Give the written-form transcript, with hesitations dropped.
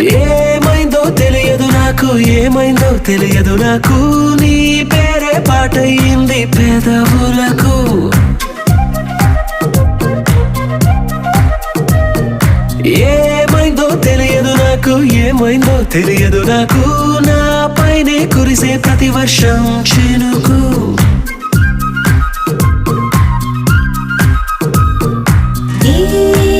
ఏమైందో తెలియదు నాకు, ఏమైందో తెలియదు నాకు, నీ పేరే పాటయింది పెదవులకు. ఏమైందో తెలియదు నాకు, ఏమైందో తెలియదు నాకు, నా పైనే కురిసే ప్రతి వర్షం చినుకు. ఈ